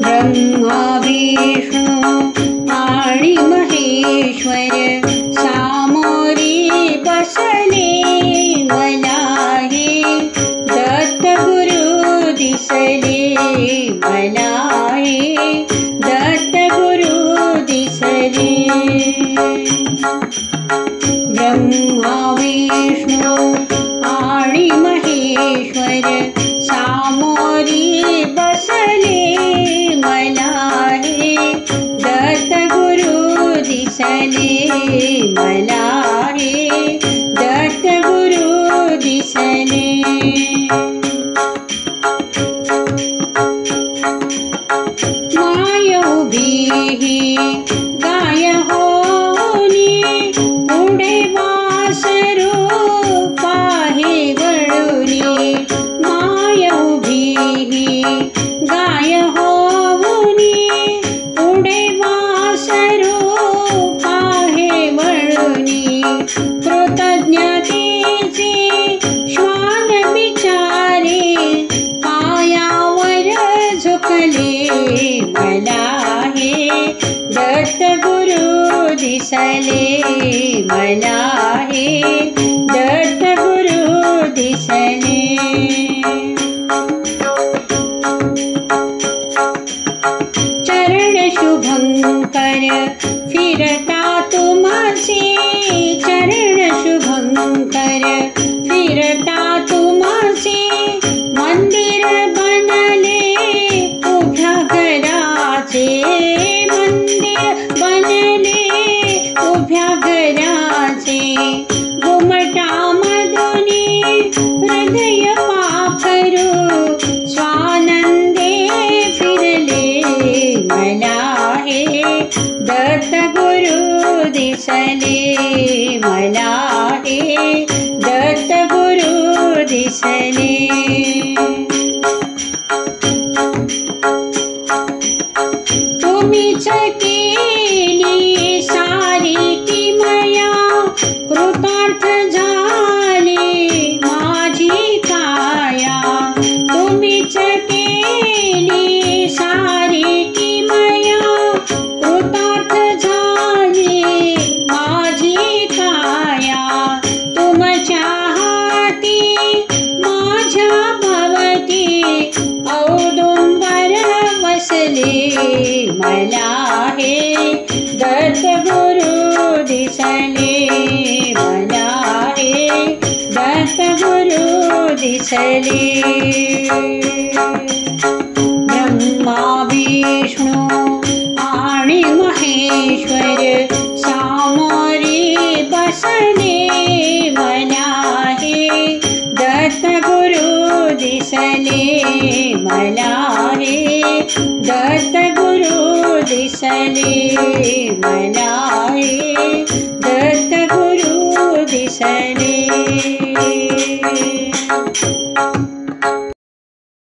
ब्रह्मा विष्णू आणि महेश्वर सामोरी बसले मला हे दत्तगुरु दिसले मला हे दत्तगुरु दिसले ब्रह्मा विष्णू आणि महेश्वर सामोरी बसले मला हे दत्तगुरु दिसले मला हे दत्तगुरु दिसले माय उभी गाय होनी पुढे वासरू पाहे वळुनी माय उभी गाय होनी पुढे वासरू पाहे वळुनी कृतज्ञतेचे श्वान बिचारे पायावर झुकले मला हे दत्तगुरु दिसले मला हे दत्तगुरु दिसले चरण शुभंकर फिरता तुमसे चरण शुभंकर फिरता तुमसे मंदिर बनले उभ्या घराचे मंदिर बनले उभ्या घराचे घुमटामधुनी हृदय पाखरू स्वानंदे फिरले मला हे दत्तगुरु दिसले मला हे दत्तगुरु दिसले तुम्हीच केली सारी किमया कृतार्थ झाली माझी काया तुम्हीच केली सारी किमया कृतार्थ झाली माझी काया तुमच्या हाती माझ्या भवती औदुंबर वसले मला हे दत्तगुरु दिसले मला हे दत्तगुरु दिसले ब्रह्मा विष्णू आणि महेश्वर सामोरी बसले मला हे दत्तगुरु दिसले मला हे दत्तगुरु दिसले मला हे